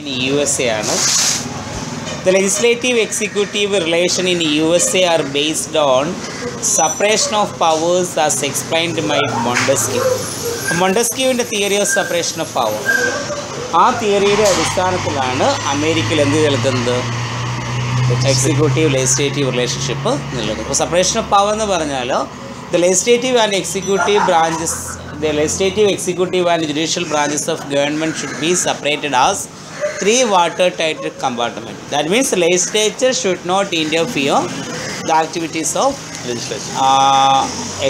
In USA ആണ്. The legislative executive relation in USA are based on separation of powers as explained by Montesquieu. Montesquieuവിൻ്റെ theory of separation of power. ആ തിയറിയുടെ അടിസ്ഥാനത്തിലാണ് അമേരിക്കയിൽ എന്ത് നിൽക്കുന്നത്, executive legislative relationship നിൽക്കുന്നത്. അപ്പോൾ separation of power എന്ന് പറഞ്ഞാൽ the legislative and executive branches, the legislative, executive and judicial branches of government should be separated as three watertight compartments. That means the legislature should not interfere the activities of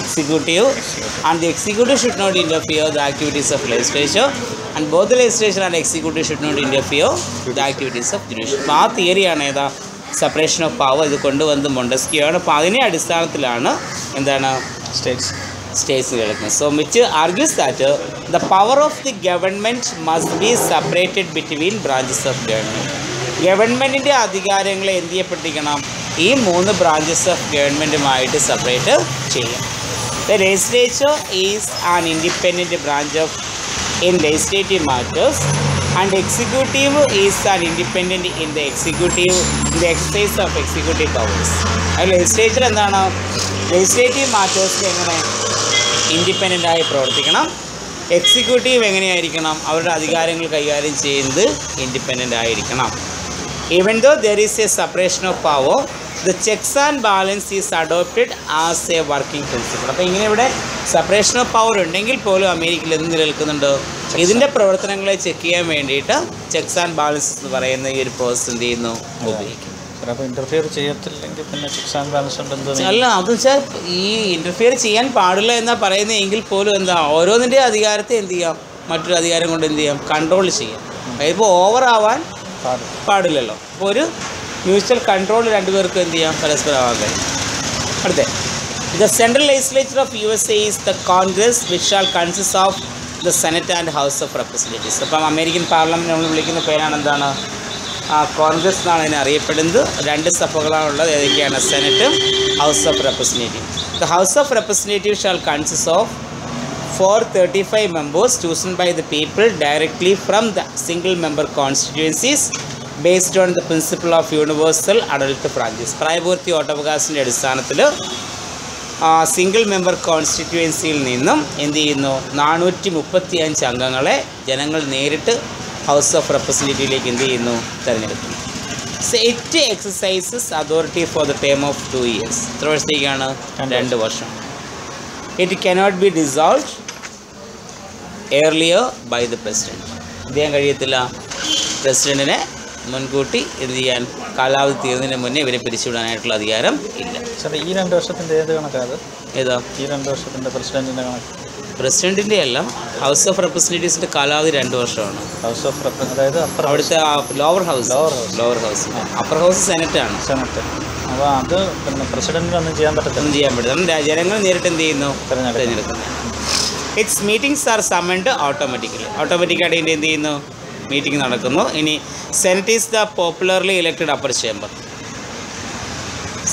executive, and the executive should not interfere the activities of legislature, and both the legislature and executive should not interfere the activities of judicial. അപ്പോൾ ആ തിയറിയാണ് ഏതാ separation of power ഇത് കൊണ്ടുവന്നത് Montesquieu ആണ്. അപ്പോൾ അതിനെ അടിസ്ഥാനത്തിലാണ് എന്താണ് സ്റ്റേറ്റ്സ് കേൾക്കുന്നത്. So which argues that the power of the government must be separated between branches of government. ഗവൺമെൻറ്റിൻ്റെ അധികാരങ്ങളെ എന്ത് ചെയ്യപ്പെട്ടിരിക്കണം, ഈ മൂന്ന് ബ്രാഞ്ചസ് ഓഫ് ഗവൺമെൻറ്റുമായിട്ട് സെപ്പറേറ്റ് ചെയ്യാം. The legislature is an independent branch of in legislative matters and executive is an independent in the executive, in the exercise of executive powers. Legislature എന്താണ്, legislative മാറ്റേഴ്സിൽ എങ്ങനെ independent ആയി പ്രവർത്തിക്കണം, executive എങ്ങനെയായിരിക്കണം, അവരുടെ അധികാരങ്ങൾ കൈകാര്യം ചെയ്യുന്നത് ഇൻഡിപെൻഡൻ്റ് ആയിരിക്കണം. Even though there is a separation of power, the checks and balance is adopted as a working principle. അപ്പോൾ ഇങ്ങനെ ഇവിടെ സെപ്പറേഷൻ ഓഫ് പവർ ഉണ്ടെങ്കിൽ പോലും അമേരിക്കയിൽ എന്ത് നിലനിൽക്കുന്നുണ്ട്, ഇതിൻ്റെ പ്രവർത്തനങ്ങളെ ചെക്ക് ചെയ്യാൻ വേണ്ടിയിട്ട് ചെക്സ് ആൻഡ് ബാലൻസ് എന്ന് പറയുന്ന ഈ ഒരു പ്രോസസ് എന്ത് ചെയ്യുന്നു, ഉപയോഗിക്കും. ഇന്റർഫിയർ ചെയ്യത്തില്ലെങ്കിൽ പിന്നെ ചെക്സ് ആൻഡ് ബാലൻസ് ഉണ്ടെന്ന് അല്ല, അതെന്ന് വെച്ചാൽ ഈ ഇന്റർഫിയർ ചെയ്യാൻ പാടില്ല എന്നാ പറയുന്നത് എങ്കിൽ പോലും എന്താ ഓരോന്നിൻ്റെ അധികാരത്തെ എന്ത് ചെയ്യാം, മറ്റൊരു അധികാരം കൊണ്ട് എന്ത് ചെയ്യാം, കൺട്രോൾ ചെയ്യാം. ഇപ്പോൾ ഓവർ ആവാൻ പാടില്ലല്ലോ. അപ്പോൾ ഒരു മ്യൂച്വൽ കൺട്രോൾ രണ്ടുപേർക്കും എന്ത് ചെയ്യാം, പരസ്പരം ആവാൻ കഴിയും. അടുത്ത the central legislature of USA is the Congress which shall consist of the senate and house of representatives. അപ്പം അമേരിക്കൻ പാർലമെൻറ്റ് നമ്മൾ വിളിക്കുന്ന പേരാണ് എന്താണ്, കോൺഗ്രസ് എന്നാണ് ഇതിനെ അറിയപ്പെടുന്നത്. രണ്ട് സഭകളാണുള്ളത്, ഏതൊക്കെയാണ്, സെനറ്റും House of Representative. The House of Representative shall consist of 435 members chosen by the people directly from the single member constituencies based on the principle of universal adult franchise. പ്രായപൂർത്തി വോട്ടവകാശത്തിൻ്റെ അടിസ്ഥാനത്തിൽ സിംഗിൾ മെമ്പർ കോൺസ്റ്റിറ്റ്യുവൻസിയിൽ നിന്നും എന്ത് ചെയ്യുന്നു, 435 അംഗങ്ങളെ ജനങ്ങൾ നേരിട്ട് house of റെപ്രസെൻറ്റേറ്റീവിലേക്ക് എന്ത് ചെയ്യുന്നു, തിരഞ്ഞെടുക്കുന്നു. So it exercises authority for the term of 2 years. എത്ര വർഷത്തേക്കാണ്, 2 വർഷം. It cannot be dissolved earlier by the president. ഇത് ചെയ്യാൻ കഴിയത്തില്ല, പ്രസിഡന്റിനെ മുൻകൂട്ടി എന്ത് ചെയ്യാൻ, കാലാവധി തീർന്നതിന് മുന്നേ ഇവരെ പിരിച്ചുവിടാനായിട്ടുള്ള അധികാരം ഇല്ല. സാർ ഈ 2 വർഷത്തിൻ്റെ ഏത് കണക്കാണ്, ഏതാ ഈ 2 വർഷത്തിൻ്റെ പ്രസിഡന്റിൻ്റെ കണക്ക്? പ്രസിഡന്റിൻ്റെ അല്ല, ഹൗസ് ഓഫ് റെപ്രസെൻറ്റേറ്റീവ്സിൻ്റെ കാലാവധി 2 വർഷമാണ്. ഹൗസ് ഓഫ് അതായത് അവിടുത്തെ ലോവർ ഹൗസ്, അപ്പർ ഹൗസ് സെനറ്റാണ്. അപ്പോൾ അത് പിന്നെ പ്രസിഡന്റിനൊന്നും ചെയ്യാൻ പറ്റത്തില്ല, ഒന്നും ചെയ്യാൻ പറ്റില്ല. ജനങ്ങൾ നേരിട്ട് എന്ത് ചെയ്യുന്നു, തിരഞ്ഞെടുക്കുന്നു. ഇറ്റ്സ് മീറ്റിംഗ്സ് ആർ സമ്മൺഡ് ഓട്ടോമാറ്റിക്കായിട്ട് ഇതിൻ്റെ എന്ത് ചെയ്യുന്നു, മീറ്റിംഗ് നടക്കുന്നു. ഇനി Senate is the popularly elected upper chamber.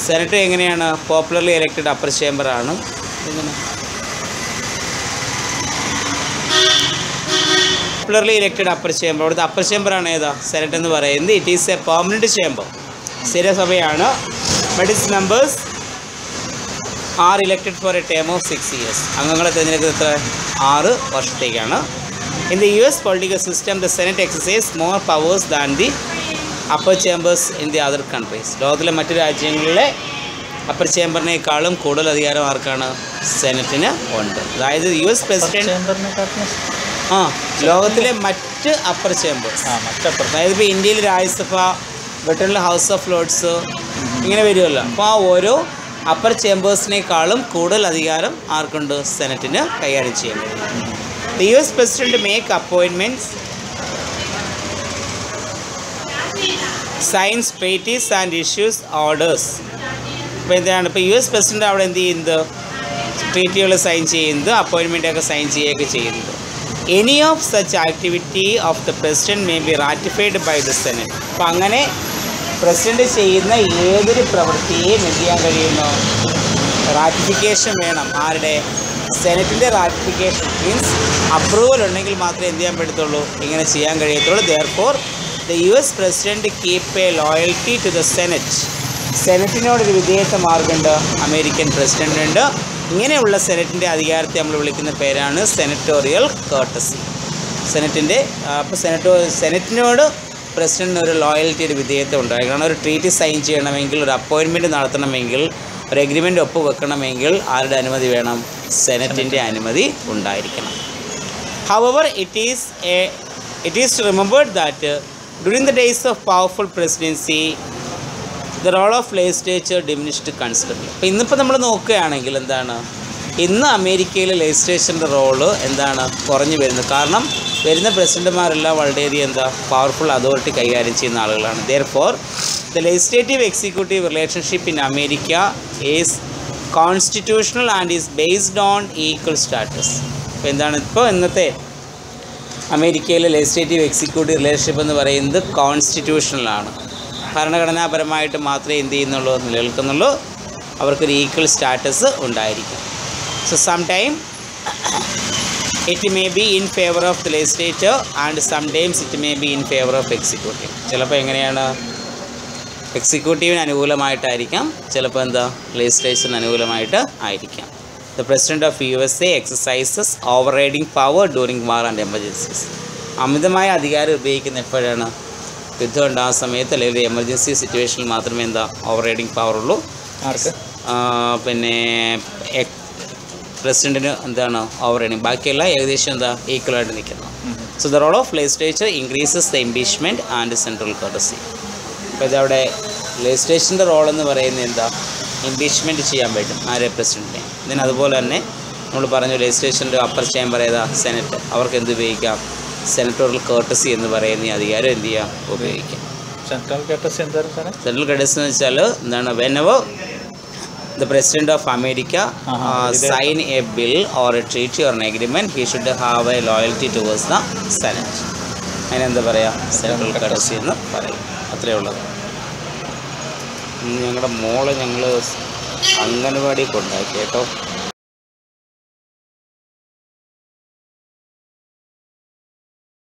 Senate എങ്ങനെയാണ്, പോപ്പുലർലി ഇലക്റ്റഡ് അപ്പർ ചേംബറാണ്. പോപ്പുലർലി ഇലക്റ്റഡ് അപ്പർ ചേംബർ, അവിടുത്തെ അപ്പർ ചേംബറാണ് ഏതാ, സെനറ്റ് എന്ന് പറയുന്നത്. It is a permanent chamber, സ്ഥിരസഭയാണ്. But its members are elected for a term of 6 years. അംഗങ്ങളെ തിരഞ്ഞെടുക്കുന്നത് എത്ര, 6 വർഷത്തേക്കാണ്. In the US political system the Senate exercise more powers than the upper chambers in the other countries. ലോകത്തിലെ മറ്റു രാജ്യങ്ങളിലെ upper ചേംബറിനേക്കാളും കൂടുതൽ അധികാരം ആർക്കാണ്, സെനറ്റിന് ഉണ്ട്. അതായത് US പ്രസിഡന്റ് ലോകത്തിലെ മറ്റ് അപ്പർ ചേംബേഴ്സ്, അതായത് ഇപ്പോൾ ഇന്ത്യയിൽ രാജ്യസഭ, ബ്രിട്ടനിൽ ഹൗസ് ഓഫ് ലോർഡ്സ്, ഇങ്ങനെ വരുമല്ലോ. അപ്പോൾ ആ ഓരോ അപ്പർ ചേംബേഴ്സിനേക്കാളും കൂടുതൽ അധികാരം ആർക്കുണ്ട്, സെനറ്റിന് കൈകാര്യം ചെയ്യാൻ കഴിയും. The US president make appointments, signs treaties and issues orders. ഇപ്പോൾ എന്താണ്, ഇപ്പോൾ US പ്രസിഡന്റ് അവിടെ എന്ത് ചെയ്യുന്നത്, ട്രീറ്റികൾ സൈൻ ചെയ്യുന്നത്, അപ്പോയിൻമെൻറ്റൊക്കെ സൈൻ ചെയ്യുകയൊക്കെ ചെയ്യുന്നത്. Any of such activity of the president may be ratified by the senate. അപ്പോൾ അങ്ങനെ പ്രസിഡന്റ് ചെയ്യുന്ന ഏതൊരു പ്രവൃത്തിയെയും എന്ത് ചെയ്യാൻ കഴിയുന്നു, റാറ്റിഫിക്കേഷൻ വേണം. ആരുടെ, സെനറ്റിൻ്റെ റാറ്റിഫിക്കേഷൻ മീൻസ് അപ്രൂവൽ ഉണ്ടെങ്കിൽ മാത്രമേ എന്ത് ചെയ്യാൻ പറ്റത്തുള്ളൂ, ഇങ്ങനെ ചെയ്യാൻ കഴിയത്തുള്ളൂ. Therefore the US president keep a loyalty to the Senate. സെനറ്റിനോടൊരു വിധേയത്വ മാർഗമുണ്ട് അമേരിക്കൻ പ്രസിഡൻ്റുണ്ട്. ഇങ്ങനെയുള്ള സെനറ്റിൻ്റെ അധികാരത്തെ നമ്മൾ വിളിക്കുന്ന പേരാണ് സെനറ്റോറിയൽ കേർട്ടസി. അപ്പോൾ സെനറ്റിനോട് പ്രസിഡന്റിന് ഒരു ലോയൽറ്റി, ഒരു വിധേയത്വം ഉണ്ടായിരിക്കണം. ഒരു ട്രീറ്റി സൈൻ ചെയ്യണമെങ്കിൽ, ഒരു അപ്പോയിൻമെൻറ്റ് നടത്തണമെങ്കിൽ, ഒരു എഗ്രിമെൻ്റ് ഒപ്പുവെക്കണമെങ്കിൽ ആരുടെ അനുമതി വേണം? സെനറ്റിൻ്റെ അനുമതി ഉണ്ടായിരിക്കണം. However, it is remembered that during the days of powerful presidency, the role of legislature diminished considerably. അപ്പോൾ ഇന്നിപ്പോൾ നമ്മൾ നോക്കുകയാണെങ്കിൽ എന്താണ്, ഇന്ന് അമേരിക്കയിലെ ലെജിസ്ലേച്ചറിൻ്റെ റോള് എന്താണ് കുറഞ്ഞു വരുന്നത്. കാരണം വരുന്ന പ്രസിഡന്റുമാരെല്ലാം വളരെയധികം പവർഫുൾ അതോറിറ്റി കൈകാര്യം ചെയ്യുന്ന ആളുകളാണ്. Therefore, the legislative executive relationship in America is constitutional and is based on equal status. അപ്പോൾ എന്താണ് ഇപ്പോൾ ഇന്നത്തെ അമേരിക്കയിലെ ലെജിസ്ലേറ്റീവ് എക്സിക്യൂട്ടീവ് റിലേഷൻഷിപ്പ് എന്ന് പറയുന്നത് കോൺസ്റ്റിറ്റ്യൂഷണലാണ്. ഭരണഘടനാപരമായിട്ട് മാത്രമേ എന്ത് ചെയ്യുന്നുള്ളൂ, നിലനിൽക്കുന്നുള്ളൂ. അവർക്കൊരു ഈക്വൽ സ്റ്റാറ്റസ് ഉണ്ടായിരിക്കും. So sometime it may be in favor of the legislature and sometimes it may be in favor of executive. ചിലപ്പോൾ എങ്ങനെയാണ്, എക്സിക്യൂട്ടീവിന് അനുകൂലമായിട്ടായിരിക്കാം, ചിലപ്പോൾ ലെജിസ്ലേച്ചറിന് അനുകൂലമായിട്ട് ആയിരിക്കാം. The President of USA exercises overriding power during war and emergencies. അമിതമായ അധികാരം ഉപയോഗിക്കുന്ന എപ്പോഴാണ്? യുദ്ധം ഉണ്ടാകുന്ന സമയത്ത് അല്ലെങ്കിൽ എമർജൻസി സിറ്റുവേഷനിൽ മാത്രമേ ഓവർറൈഡിങ് പവർ ഉള്ളൂ. പിന്നെ പ്രസിഡന്റിന് ഓവർറൈഡിങ്, ബാക്കിയെല്ലാം ഏകദേശം ഈക്വലായിട്ട് നിൽക്കുന്നു. So the role of legislature increases the impeachment and central courtesy. അപ്പോൾ ഇതവിടെ ലെജിസ്ലേച്ചറിൻ്റെ റോളെന്ന് പറയുന്നത് ഇംപീച്ച്മെൻറ്റ് ചെയ്യാൻ പറ്റും ആരെ? പ്രസിഡന്റിനെ. ഇതിന് അതുപോലെ തന്നെ നമ്മൾ പറഞ്ഞു ലെജിസ്ലേച്ചറിൻ്റെ അപ്പർ ചേംബർ സെനറ്റ്, അവർക്ക് എന്ത് ഉപയോഗിക്കാം? സെനറ്റോറിയൽ കേർട്ടസി എന്ന് പറയുന്ന ഈ അധികാരം എന്ത് ചെയ്യാം? ഉപയോഗിക്കാം. സെൻട്രൽ കേർട്ടസി എന്താണ്? സെൻട്രൽ കേർട്ടസി എന്ന് വെച്ചാൽ എന്താണ്? whenever the president of America sign a bill or a treaty or an agreement, he should have a loyalty towards the Senate. അതിനെന്താ പറയുക? സെൻട്രൽ കേർട്ടസി എന്ന് പറയും. അത്രയേ ഉള്ളത്. ഞങ്ങളുടെ മോളെ ഞങ്ങൾ അംഗൻവാടി കൊണ്ടാക്കി കേട്ടോ.